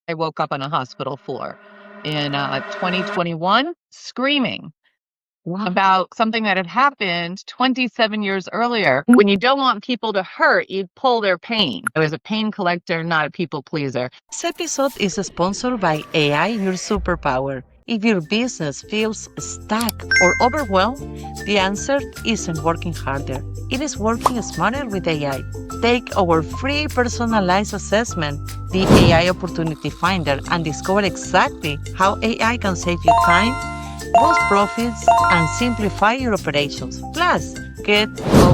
I woke up on a hospital floor in 2021 screaming about something that had happened 27 years earlier. When you don't want people to hurt, you pull their pain. I was a pain collector, not a people pleaser. This episode is sponsored by AI, your superpower. If your business feels stuck or overwhelmed, the answer isn't working harder. It is working smarter with AI. Take our free personalized assessment, the AI Opportunity Finder, and discover exactly how AI can save you time, boost profits, and simplify your operations. Plus, get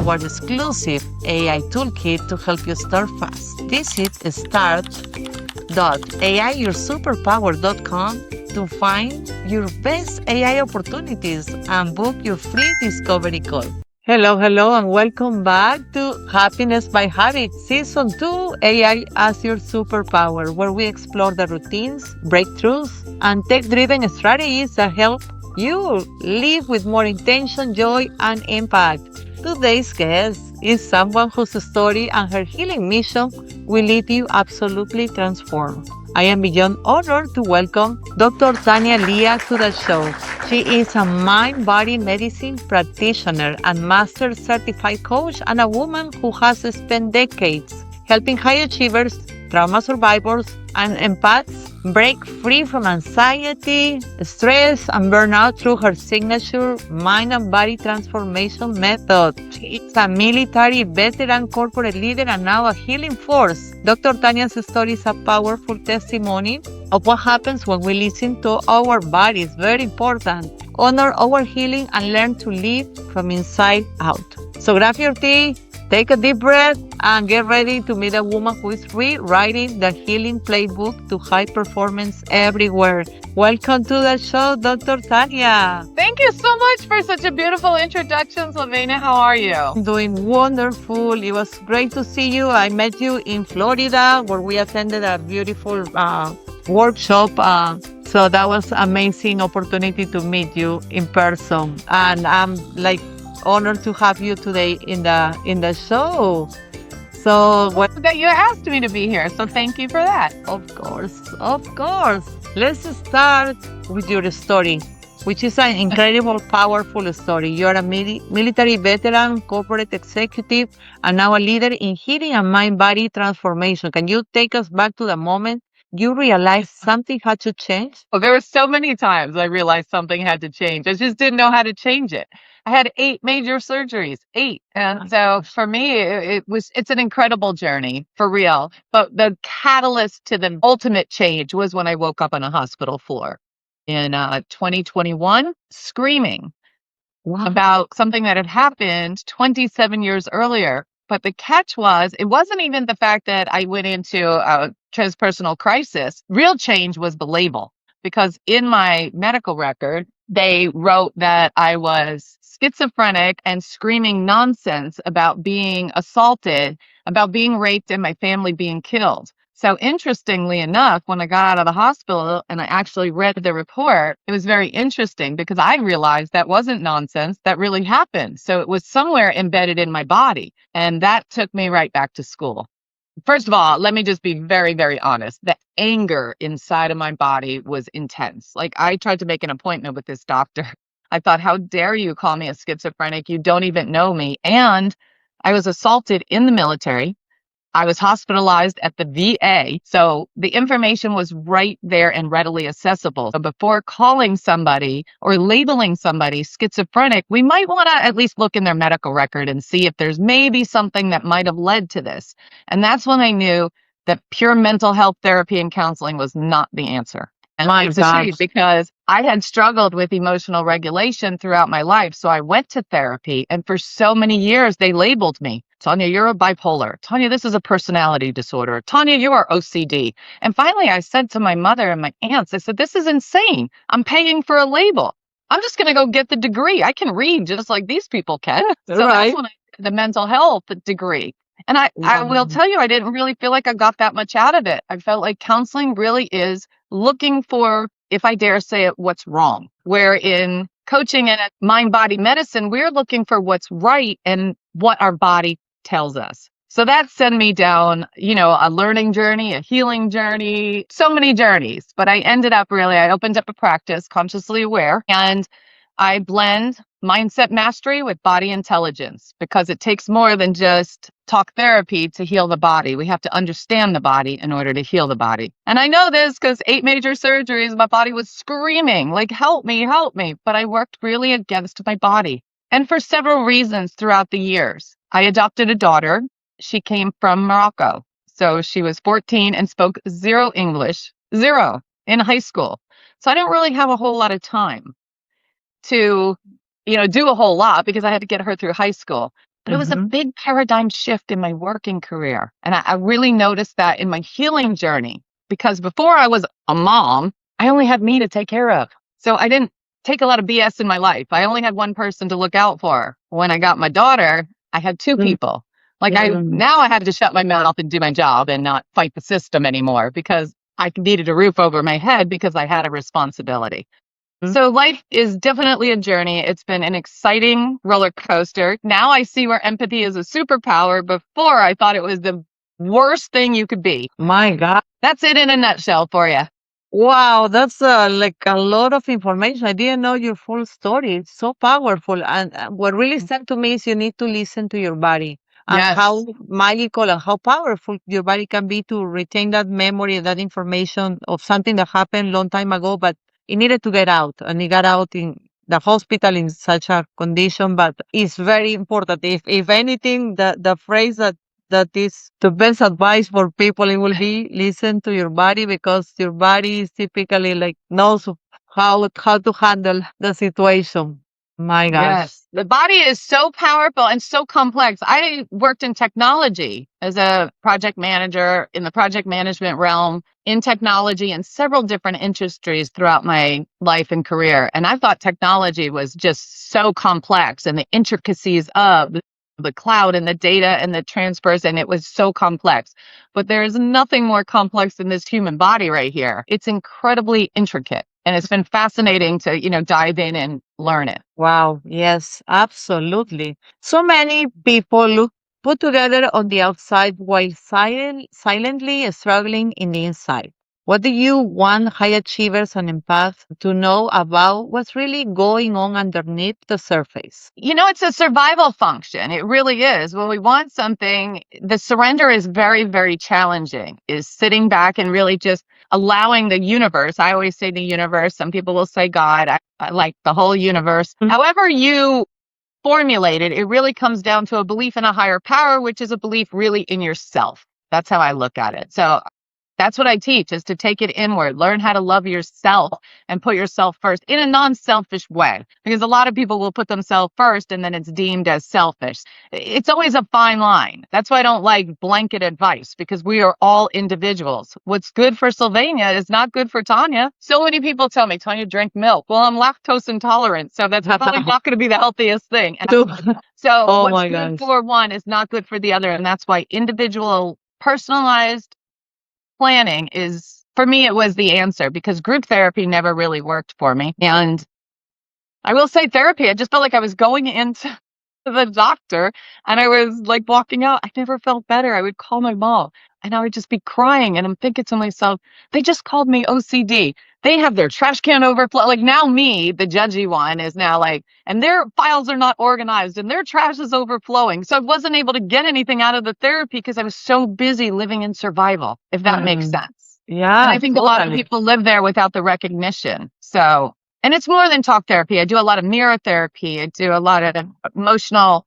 our exclusive AI toolkit to help you start fast. Visit start.aiyoursuperpower.com to find your best AI opportunities and book your free discovery call. Hello, and welcome back to Happiness by Habit, Season 2, AI as Your Superpower, where we explore the routines, breakthroughs, and tech-driven strategies that help you live with more intention, joy, and impact. Today's guest is someone whose story and her healing mission will leave you absolutely transformed. I am beyond honored to welcome Dr. Tanya Lea to the show. She is a mind-body medicine practitioner and master certified coach, and a woman who has spent decades helping high achievers, trauma survivors, and empaths break free from anxiety, stress, and burnout through her signature mind and body transformation method. She is a military veteran, corporate leader, and now a healing force. Dr. Tanya's story is a powerful testimony of what happens when we listen to our bodies. Very important. Honor our healing and learn to live from inside out. So grab your tea, take a deep breath, and get ready to meet a woman who is rewriting the healing playbook to high performance everywhere. Welcome to the show, Dr. Tanya. Thank you so much for such a beautiful introduction, Silvana. How are you? I'm doing wonderful. It was great to see you. I met you in Florida, where we attended a beautiful workshop. So that was amazing opportunity to meet you in person. And I'm honored to have you today in the show. So That you asked me to be here, so thank you for that. of course. Let's start with your story, which is an incredible, powerful story. You're a military veteran, corporate executive, and now a leader in healing and mind-body transformation. Can you take us back to the moment you realized something had to change? Well, there were so many times I realized something had to change. I just didn't know how to change it. I had 8 major surgeries, 8. And so for me, it's an incredible journey for real. But the catalyst to the ultimate change was when I woke up on a hospital floor in 2021, screaming about something that had happened 27 years earlier. But the catch was, it wasn't even the fact that I went into a transpersonal crisis. Real change was the label, because in my medical record, they wrote that I was schizophrenic and screaming nonsense about being assaulted, about being raped, and my family being killed. So interestingly enough, when I got out of the hospital and I actually read the report, it was very interesting because I realized that wasn't nonsense. That really happened. So it was somewhere embedded in my body. And that took me right back to school. First of all, let me just be very, very honest. The anger inside of my body was intense. Like, I tried to make an appointment with this doctor. I thought, how dare you call me a schizophrenic? You don't even know me. And I was assaulted in the military. I was hospitalized at the VA. So the information was right there and readily accessible. So before calling somebody or labeling somebody schizophrenic, we might want to at least look in their medical record and see if there's maybe something that might have led to this. And that's when I knew that pure mental health therapy and counseling was not the answer. And My it's a shame God. because I had struggled with emotional regulation throughout my life. So I went to therapy, and for so many years, they labeled me. Tanya, you're a bipolar. Tanya, this is a personality disorder. Tanya, you are OCD. And finally, I said to my mother and my aunts, I said, this is insane. I'm paying for a label. I'm just going to go get the degree. I can read just like these people can. So Right. that's when I did the mental health degree. And I will tell you, I didn't really feel like I got that much out of it. I felt like counseling really is looking for, if I dare say it, what's wrong. Where in coaching and mind-body medicine, we're looking for what's right and what our body tells us. So that sent me down, a learning journey, a healing journey, so many journeys. But I ended up I opened up a practice, Consciously Aware, and I blend mindset mastery with body intelligence because it takes more than just talk therapy to heal the body. We have to understand the body in order to heal the body. And I know this because 8 major surgeries, my body was screaming, like, help me, help me. But I worked really against my body. And for several reasons throughout the years. I adopted a daughter. She came from Morocco. So she was 14 and spoke zero English, zero in high school. So I didn't really have a whole lot of time to, do a whole lot because I had to get her through high school. But it was a big paradigm shift in my working career. And I really noticed that in my healing journey because before I was a mom, I only had me to take care of. So I didn't take a lot of BS in my life. I only had one person to look out for. When I got my daughter, I had two people. Now I had to shut my mouth and do my job and not fight the system anymore because I needed a roof over my head because I had a responsibility. So life is definitely a journey. It's been an exciting roller coaster. Now I see where empathy is a superpower. Before I thought it was the worst thing you could be. My God. That's it in a nutshell for you. Wow, that's like a lot of information. I didn't know your full story. It's so powerful. And what really stuck to me is you need to listen to your body and how magical and how powerful your body can be to retain that memory, that information of something that happened long time ago, but it needed to get out. And it got out in the hospital in such a condition, but it's very important. If anything, the phrase that is the best advice for people, it will be listen to your body because your body is typically like knows how to handle the situation. My gosh. Yes. The body is so powerful and so complex. I worked in technology as a project manager in the project management realm in technology in several different industries throughout my life and career. And I thought technology was just so complex and the intricacies of the cloud and the data and the transfers, and it was so complex. But there is nothing more complex than this human body right here. It's incredibly intricate. And it's been fascinating to, dive in and learn it. Wow. Yes, absolutely. So many people look put together on the outside while silently struggling in the inside. What do you want high achievers and empaths to know about what's really going on underneath the surface? It's a survival function. It really is. When we want something, the surrender is very, very challenging, is sitting back and really just allowing the universe. I always say the universe. Some people will say God. I like the whole universe. However you formulate it, it really comes down to a belief in a higher power, which is a belief really in yourself. That's how I look at it. So that's what I teach, is to take it inward, learn how to love yourself and put yourself first in a non-selfish way, because a lot of people will put themselves first and then it's deemed as selfish. It's always a fine line. That's why I don't like blanket advice, because we are all individuals. What's good for Silvana is not good for Tanya. So many people tell me, Tanya, drink milk. Well, I'm lactose intolerant, so that's probably not going to be the healthiest thing. So what's good for one is not good for the other. And that's why individual, personalized planning is, for me, it was the answer, because group therapy never really worked for me. And I will say therapy, I just felt like I was going into the doctor and I was like walking out. I never felt better. I would call my mom and I would just be crying. And I'm thinking to myself, they just called me OCD. They have their trash can overflow. Like now me, the judgy one, is now like, and their files are not organized and their trash is overflowing. So I wasn't able to get anything out of the therapy because I was so busy living in survival, if that makes sense. Yeah. And I think a lot of people live there without the recognition. So, and it's more than talk therapy. I do a lot of mirror therapy. I do a lot of emotional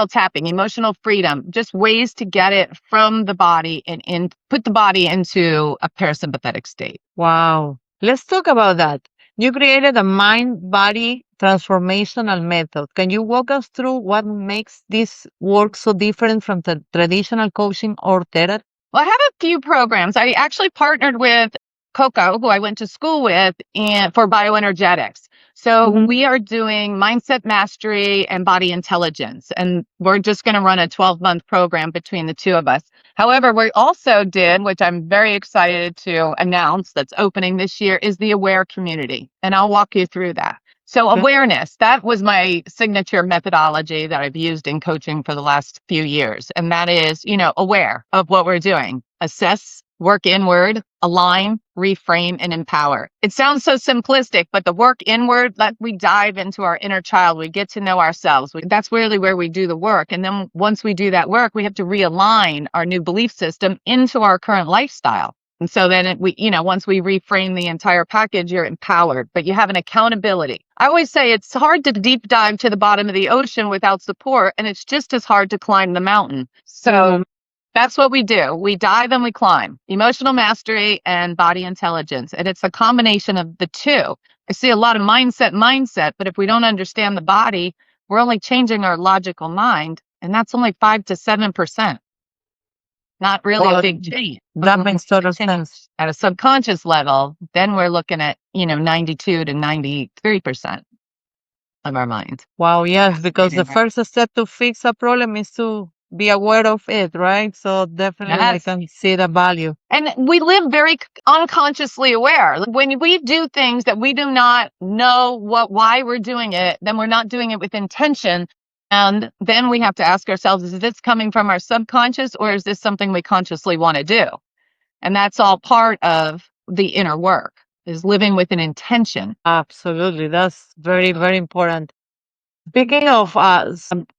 tapping, emotional freedom, just ways to get it from the body and put the body into a parasympathetic state. Wow. Let's talk about that. You created a mind-body transformational method. Can you walk us through what makes this work so different from the traditional coaching or therapy? Well, I have a few programs. I actually partnered with Coco, who I went to school with, and for bioenergetics. So we are doing mindset mastery and body intelligence, and we're just going to run a 12-month program between the two of us. However, we also did, which I'm very excited to announce that's opening this year, is the Aware community. And I'll walk you through that. So awareness, that was my signature methodology that I've used in coaching for the last few years. And that is, aware of what we're doing, assess, work inward, align, reframe, and empower. It sounds so simplistic, but the work inward, that we dive into our inner child, we get to know ourselves. That's really where we do the work. And then once we do that work, we have to realign our new belief system into our current lifestyle. And so then once we reframe the entire package, you're empowered, but you have an accountability. I always say it's hard to deep dive to the bottom of the ocean without support, and it's just as hard to climb the mountain. So that's what we do. We dive and we climb. Emotional mastery and body intelligence. And it's a combination of the two. I see a lot of mindset, but if we don't understand the body, we're only changing our logical mind, and that's only 5 to 7%. Not really a big change. That makes total sense. At a subconscious level, then we're looking at, 92 to 93% of our mind. Wow, yes, because the first step to fix a problem is to be aware of it, right? So definitely I can see the value. And we live very unconsciously aware. When we do things that we do not know why we're doing it, then we're not doing it with intention. And then we have to ask ourselves, is this coming from our subconscious, or is this something we consciously want to do? And that's all part of the inner work, is living with an intention. Absolutely. That's very, very important. Speaking of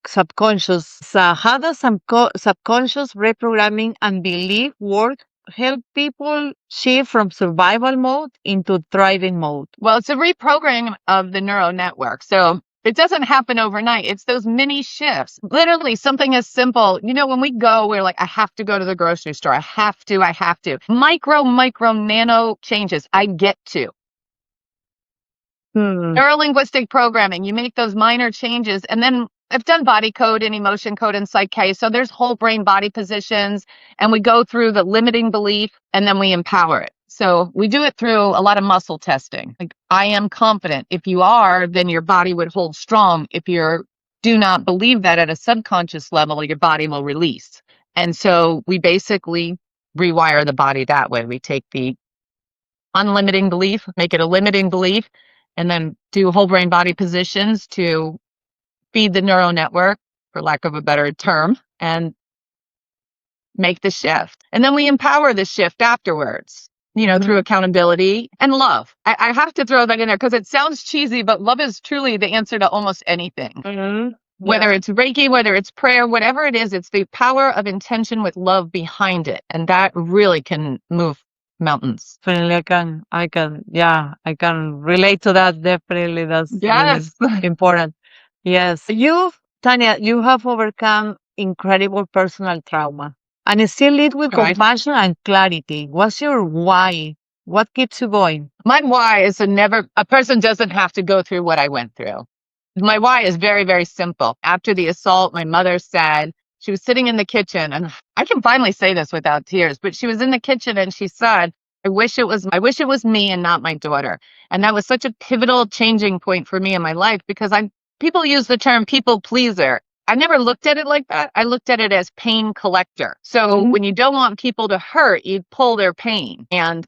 subconscious, how does subconscious reprogramming and belief work help people shift from survival mode into thriving mode? Well, it's a reprogramming of the neural network. So it doesn't happen overnight. It's those mini shifts. Literally something as simple, when we go, we're like, I have to go to the grocery store. I have to. Micro, nano changes. I get to. Neuro-linguistic programming, you make those minor changes. And then I've done body code and emotion code and psyche. So there's whole brain body positions, and we go through the limiting belief, and then we empower it. So we do it through a lot of muscle testing. Like, I am confident. If you are, then your body would hold strong. If you do not believe that at a subconscious level, your body will release. And so we basically rewire the body that way. We take the unlimiting belief, make it a limiting belief, and then do whole brain body positions to feed the neural network, for lack of a better term, and make the shift. And then we empower the shift afterwards, through accountability and love. I have to throw that in there because it sounds cheesy, but love is truly the answer to almost anything. Whether it's Reiki, whether it's prayer, whatever it is, it's the power of intention with love behind it. And that really can move mountains. Definitely, I can relate to that. Definitely, that's really important. Yes, Tanya, you have overcome incredible personal trauma and still lead with compassion and clarity. What's your why? What keeps you going? My why is a person doesn't have to go through what I went through. My why is very, very simple. After the assault, my mother said, she was sitting in the kitchen, and I can finally say this without tears, but she was in the kitchen and she said, I wish it was me and not my daughter. And that was such a pivotal changing point for me in my life, because people use the term people pleaser. I never looked at it like that. I looked at it as pain collector. So when you don't want people to hurt, you pull their pain. And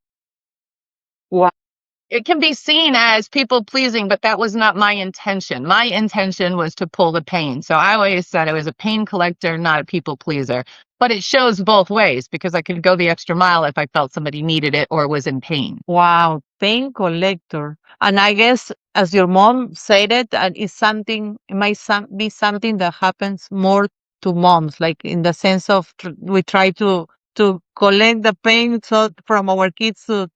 it can be seen as people pleasing, but that was not my intention. My intention was to pull the pain. So I always said I was a pain collector, not a people pleaser. But it shows both ways, because I could go the extra mile if I felt somebody needed it or was in pain. Wow, pain collector. And I guess, as your mom said it, it might be something that happens more to moms, like in the sense of we try to collect the pain from our kids so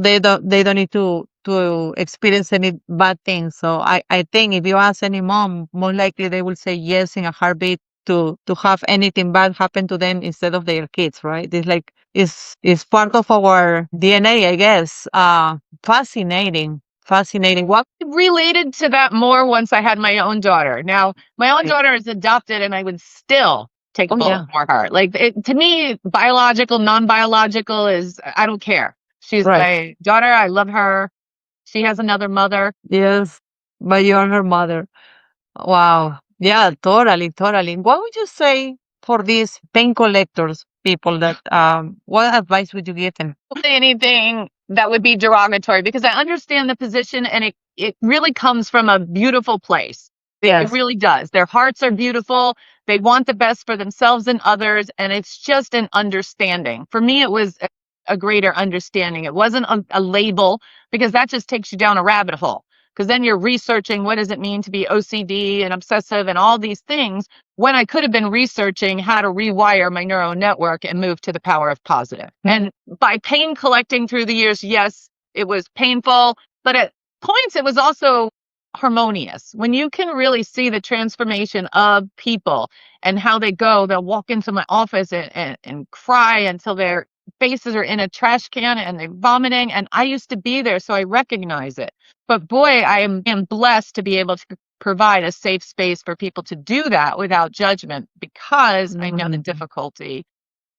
they don't need to experience any bad things. So I think if you ask any mom, more likely they will say yes in a heartbeat to have anything bad happen to them instead of their kids, right? It's like it's part of our DNA, I guess. Fascinating. Well, I related to that more once I had my own daughter. Now, my own daughter is adopted, and I would still take a bullet for her. Like, to me, biological, non-biological I don't care. She's my daughter. I love her. She has another mother. Yes, but you're her mother. Wow. Yeah, totally. What would you say for these pain collectors, people that, what advice would you give them? Don't say anything that would be derogatory because I understand the position and it really comes from a beautiful place. It really does. Their hearts are beautiful. They want the best for themselves and others. And it's just an understanding. For me, it was a greater understanding. It wasn't a label because that just takes you down a rabbit hole. Because then you're researching what does it mean to be OCD and obsessive and all these things when I could have been researching how to rewire my neural network and move to the power of positive. And by pain collecting through the years, yes, it was painful, but at points it was also harmonious. When you can really see the transformation of people and how they go, they'll walk into my office and cry until their faces are in a trash can and they're vomiting. And I used to be there, so I recognize it. But boy, I am blessed to be able to provide a safe space for people to do that without judgment because I know the difficulty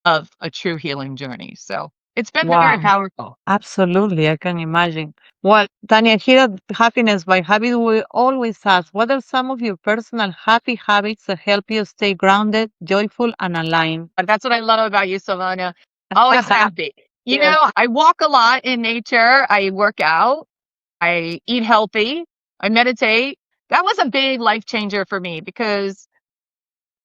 of a true healing journey. So it's been very powerful. Absolutely, I can imagine. Well, Tanya, here at Happiness by Habit, we always ask, what are some of your personal happy habits that help you stay grounded, joyful, and aligned? But that's what I love about you, Silvana. Always happy. You know, I walk a lot in nature. I work out. I eat healthy. I meditate. That was a big life changer for me because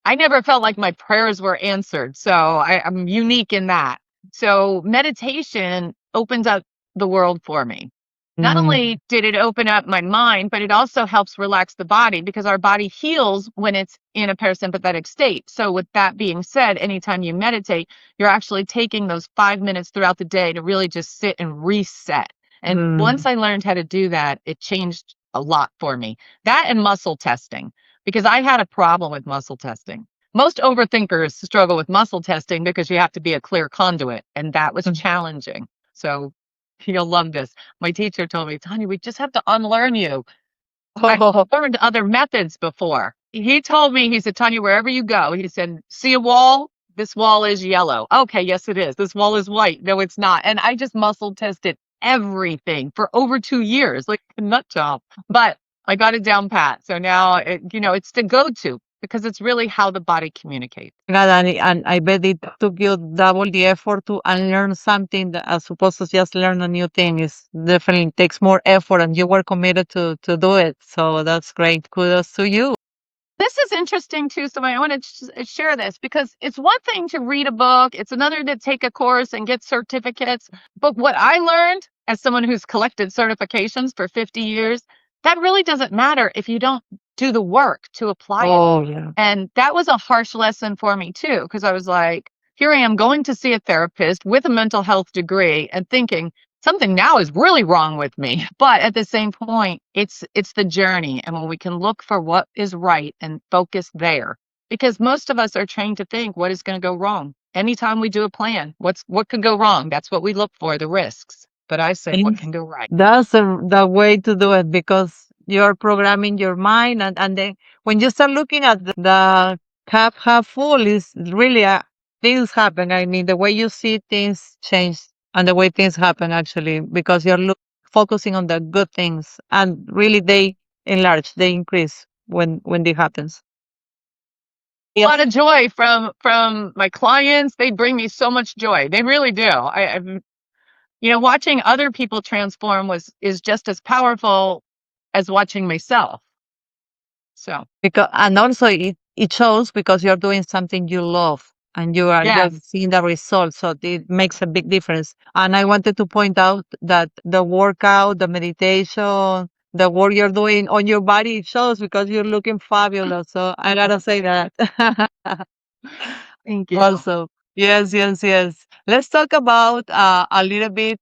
I never felt like my prayers were answered. So I'm unique in that. So meditation opens up the world for me. Not only did it open up my mind, but it also helps relax the body because our body heals when it's in a parasympathetic state. So with that being said, anytime you meditate, you're actually taking those 5 minutes throughout the day to really just sit and reset. And once I learned how to do that, it changed a lot for me. That and muscle testing, because I had a problem with muscle testing. Most overthinkers struggle with muscle testing because you have to be a clear conduit, and that was challenging. So you'll love this. My teacher told me, Tanya, we just have to unlearn you. I learned other methods before. He told me, he said, Tanya, wherever you go, he said, see a wall? This wall is yellow. Okay, yes, it is. This wall is white. No, it's not. And I just muscle tested everything for over 2 years, like a nut job. But I got it down pat. So now, it's the go-to because it's really how the body communicates. God, and I bet it took you double the effort to unlearn something that as opposed to just learn a new thing. Is definitely takes more effort, and you were committed to do it. So that's great. Kudos to you. This is interesting too. So I want to share this because it's one thing to read a book. It's another to take a course and get certificates. But what I learned as someone who's collected certifications for 50 years, that really doesn't matter if you don't do the work to apply it. Yeah. And that was a harsh lesson for me too, because I was like, here I am going to see a therapist with a mental health degree and thinking something now is really wrong with me. But at the same point, it's the journey. And when we can look for what is right and focus there, because most of us are trained to think what is going to go wrong. Anytime we do a plan, what could go wrong? That's what we look for, the risks. But I say what can go right. That's the way to do it because you're programming your mind, and then when you start looking at the cup half full, is really things happen. I mean, the way you see things change, and the way things happen actually because you're focusing on the good things, and really they enlarge, they increase when it happens. A lot of joy from my clients. They bring me so much joy. They really do. I'm watching other people transform is just as powerful as watching myself. So And also it shows because you're doing something you love and you are just seeing the results. So it makes a big difference. And I wanted to point out that the workout, the meditation, the work you're doing on your body, it shows because you're looking fabulous. So I gotta say that. thank you. Also, yes. Let's talk about a little bit.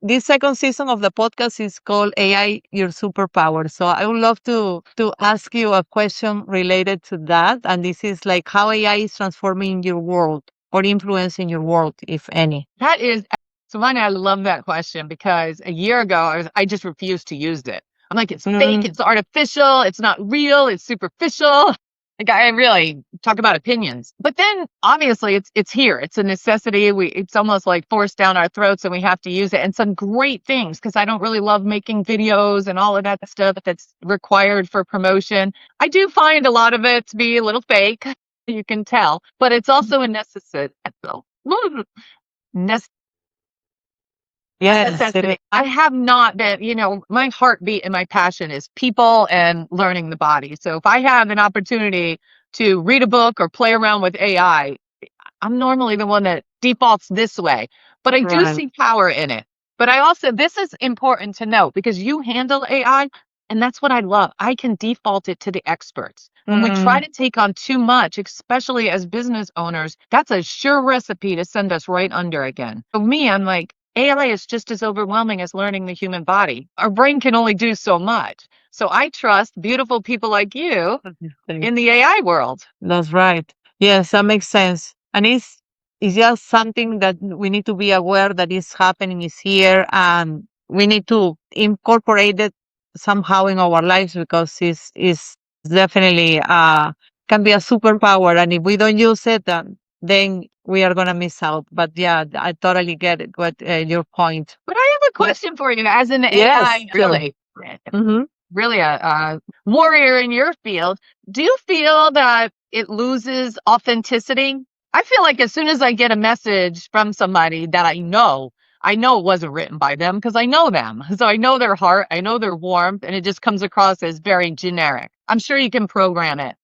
This second season of the podcast is called AI Your Superpower. So I would love to ask you a question related to that. And this is like how AI is transforming your world or influencing your world, if any. That is, Savannah, I love that question because a year ago I just refused to use it. I'm like, it's fake, it's artificial, it's not real, it's superficial. Like I really talk about opinions. But then obviously it's here. It's a necessity. It's almost like forced down our throats and we have to use it. And some great things because I don't really love making videos and all of that stuff that's required for promotion. I do find a lot of it to be a little fake. You can tell, but it's also a necessity. Yes, necessity. I have not been, my heartbeat and my passion is people and learning the body. So if I have an opportunity to read a book or play around with AI, I'm normally the one that defaults this way, but I do Right. see power in it. But I also, this is important to know because you handle AI, and that's what I love. I can default it to the experts. When we try to take on too much, especially as business owners, that's a sure recipe to send us right under again. For me, I'm like, AI is just as overwhelming as learning the human body. Our brain can only do so much. So I trust beautiful people like you in the AI world. That's right. Yes, that makes sense. And it's just something that we need to be aware that is happening, is here, and we need to incorporate it somehow in our lives because it's definitely can be a superpower. And if we don't use it, then we are gonna miss out. But yeah, I totally get it. What your point? But I have a question for you as an Yes, AI, sure. really, Mm-hmm. really a warrior in your field. Do you feel that it loses authenticity? I feel like as soon as I get a message from somebody that I know it wasn't written by them because I know them. So I know their heart, I know their warmth, and it just comes across as very generic. I'm sure you can program it.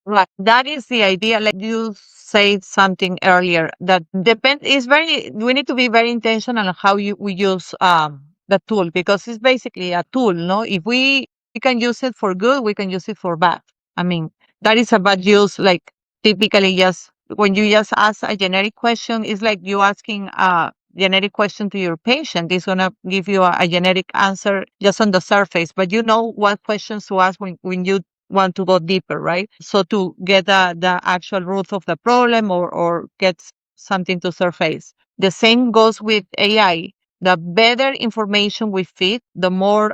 Right. That is the idea. Like you said something earlier, that depend is very we need to be very intentional on how we use the tool because it's basically a tool, no? If we can use it for good, we can use it for bad. I mean, that is a bad use, like typically just when you just ask a generic question, it's like you asking a generic question to your patient. It's gonna give you a generic answer just on the surface, but you know what questions to ask when you want to go deeper, right? So to get the actual root of the problem or get something to surface. The same goes with AI. The better information we feed, the more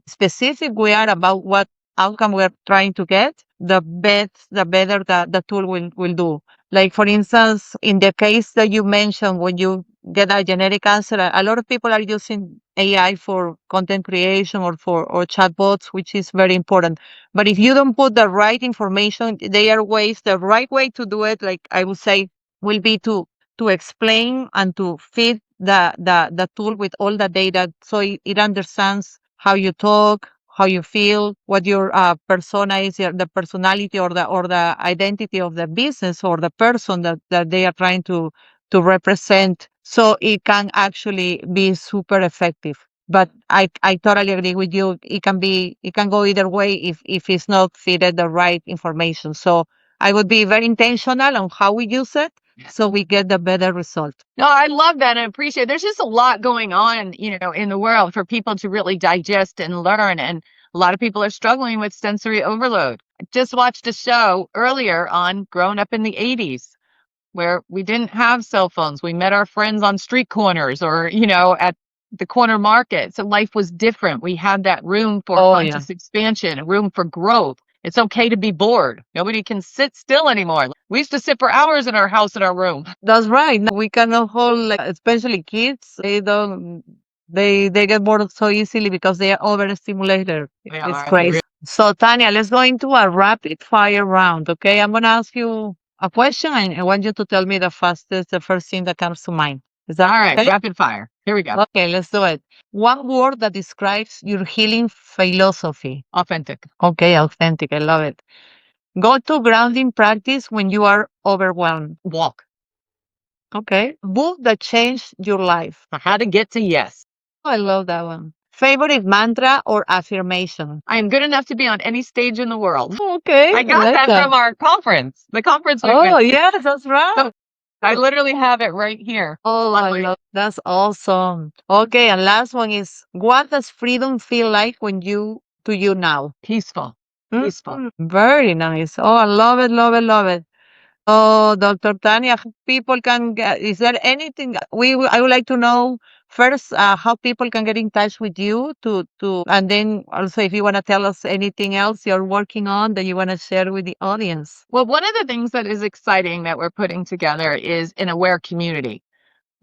specific we are about what outcome we're trying to get, the better the tool will do. Like for instance, in the case that you mentioned, when you get a generic answer, a lot of people are using AI for content creation or chatbots, which is very important. But if you don't put the right information, there are ways, the right way to do it, like I would say, will be to explain and to feed the tool with all the data so it understands how you talk, how you feel, what your persona is, the personality or the identity of the business or the person that they are trying to represent. So it can actually be super effective. But I totally agree with you. It can go either way if it's not fitted the right information. So I would be very intentional on how we use it so we get the better result. No, I love that and appreciate it. There's just a lot going on, in the world for people to really digest and learn. And a lot of people are struggling with sensory overload. I just watched a show earlier on growing up in the 80s where we didn't have cell phones. We met our friends on street corners or, at the corner market. So life was different. We had that room for conscious expansion, a room for growth. It's okay to be bored. Nobody can sit still anymore. We used to sit for hours in our house in our room. That's right. No, we cannot hold, like, especially kids. They don't. They get bored so easily because they are overstimulated. They It's are. crazy. So Tanya, let's go into a rapid fire round. Okay, I'm gonna ask you a question, and I want you to tell me the first thing that comes to mind. Is that All right, okay? rapid fire. Here we go. Okay, let's do it. One word that describes your healing philosophy. Authentic. Okay, authentic. I love it. Go to grounding practice when you are overwhelmed. Walk. Okay. Book that changed your life. How to get to yes. Oh, I love that one. Favorite mantra or affirmation? I am good enough to be on any stage in the world. Okay. I got like that from our conference. The conference we Oh, went to. yes, that's right. I literally have it right here. Oh, I love that's awesome. Okay, and last one is what does freedom feel like to you now? Peaceful. Peaceful. Very nice. Oh, I love it, love it, love it. Oh, Dr. Tanya, people can get, is there anything I would like to know first how people can get in touch with you and then also if you want to tell us anything else you're working on that you want to share with the audience. Well, one of the things that is exciting that we're putting together is an aware community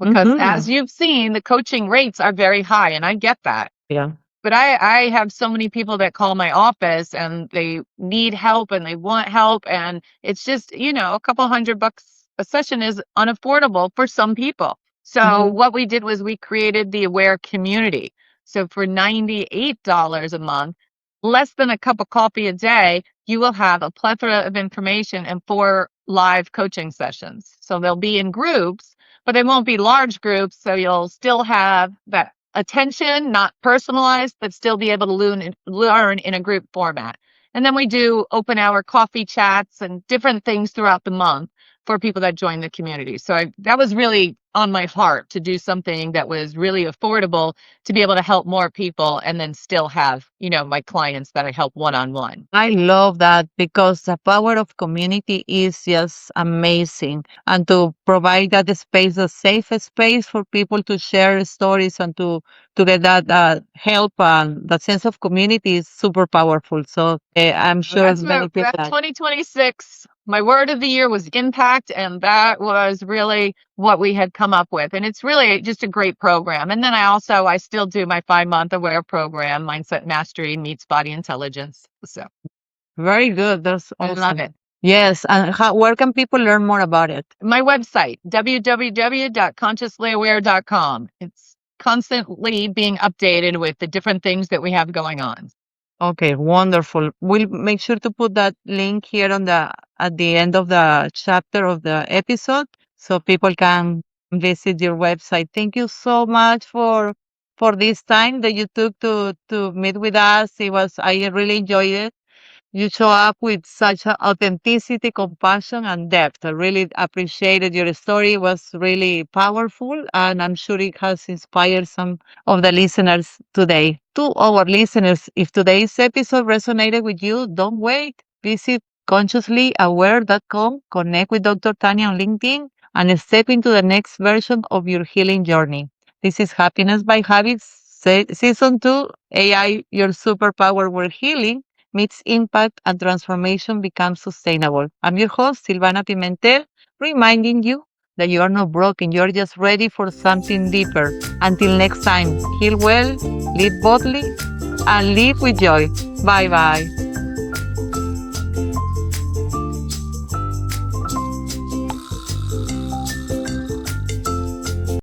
because as you've seen, the coaching rates are very high and I get that. Yeah. But I have so many people that call my office and they need help and they want help. And it's just, a couple $100 a session is unaffordable for some people. So what we did was we created the Aware community. So for $98 a month, less than a cup of coffee a day, you will have a plethora of information and 4 live coaching sessions. So they'll be in groups, but they won't be large groups. So you'll still have that attention, not personalized, but still be able to learn in a group format. And then we do open hour coffee chats and different things throughout the month for people that join the community. So that was really on my heart to do something that was really affordable to be able to help more people and then still have, my clients that I help one-on-one. I love that because the power of community is just amazing. And to provide that space, a safe space for people to share stories and to get that help and that sense of community is super powerful. So I'm sure many people. That's 2026. My word of the year was impact, and that was really what we had come up with. And it's really just a great program. And then I still do my 5-month Aware program, Mindset Mastery Meets Body Intelligence. So very good. That's awesome. I love it. Yes. And where can people learn more about it? My website, www.consciouslyaware.com. It's constantly being updated with the different things that we have going on. Okay, wonderful. We'll make sure to put that link here at the end of the chapter of the episode so people can visit your website. Thank you so much for this time that you took to meet with us. I really enjoyed it. You show up with such authenticity, compassion, and depth. I really appreciated your story. It was really powerful, and I'm sure it has inspired some of the listeners today. To our listeners, if today's episode resonated with you, don't wait. Visit consciouslyaware.com, connect with Dr. Tanya on LinkedIn, and step into the next version of your healing journey. This is Happiness by Habits, Season 2, AI, Your Superpower, where healing meets impact and transformation becomes sustainable. I'm your host, Silvana Pimentel, reminding you that you are not broken. You are just ready for something deeper. Until next time, heal well, live boldly, and live with joy. Bye bye.